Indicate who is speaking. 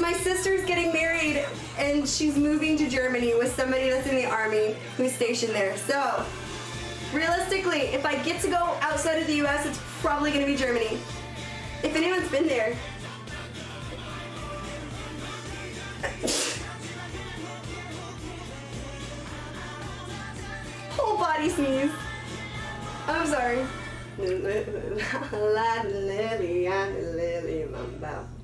Speaker 1: my sister's getting married and she's moving to Germany with somebody that's in the army who's stationed there. So, realistically, if I get to go outside of the US, it's probably gonna be Germany. If anyone's been there. Whole body sneeze. I'm sorry. Lily, I'm Lily, my mouth.